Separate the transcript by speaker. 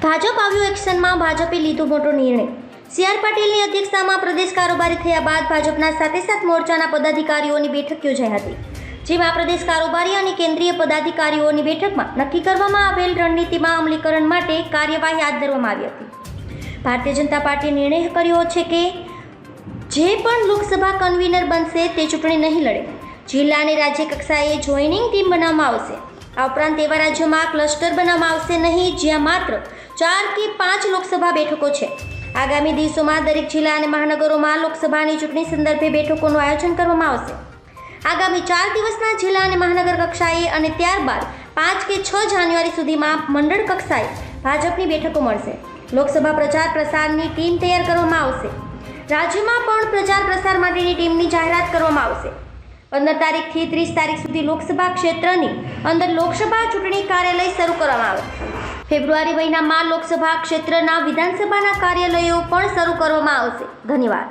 Speaker 1: ભાજપ આવ્યું એક્શનમાં, ભાજપે લીધો મોટો નિર્ણય। સી.આર. પાટીલની અધ્યક્ષતામાં પ્રદેશ કારોબારી થયા બાદ ભાજપના 7 મોરચાના પદાધિકારીઓની બેઠક યોજાઈ હતી, જેમાં પ્રદેશ કારોબારી અને કેન્દ્રીય પદાધિકારીઓની બેઠકમાં નક્કી કરવામાં આવેલ રણનીતિમાં અમલીકરણ માટે કાર્યવાહી હાથ ધરવામાં આવી હતી। ભારતીય જનતા પાર્ટીએ નિર્ણય કર્યો છે કે જે પણ લોકસભા કન્વીનર બનશે તે ચૂંટણી નહીં લડે, જિલ્લા અને રાજ્ય કક્ષાએ જોઈનિંગ ટીમ બનાવવામાં આવશે। આ ઉપરાંત એવા રાજ્યોમાં ક્લસ્ટર બનાવવામાં આવશે નહીં જ્યાં માત્ર 4 કે 5 લોકસભા બેઠકો છે। આગામી દિવસોમાં દરેક જિલ્લા અને મહાનગરોમાં લોકસભાની ચૂંટણી સંદર્ભે બેઠકોનું આયોજન કરવામાં આવશે। આગામી 4 દિવસના જિલ્લા અને મહાનગર કક્ષાએ અને ત્યારબાદ 5 કે 6 જાન્યુઆરી સુધીમાં મંડળ કક્ષાએ ભાજપની બેઠકો મળશે। લોકસભા પ્રચાર પ્રસારની ટીમ તૈયાર કરવામાં આવશે। રાજ્યમાં પણ પ્રચાર પ્રસાર માટેની ટીમની જાહેરાત કરવામાં આવશે। 15 તારીખથી 30 તારીખ સુધી લોકસભા ક્ષેત્રની અંદર લોકસભા ચૂંટણી કાર્યાલય શરૂ કરવામાં આવે। ફેબ્રુઆરી મહિનામાં લોકસભા ક્ષેત્રના વિધાનસભાના કાર્યાલયો પણ શરૂ કરવામાં આવશે। ધન્યવાદ।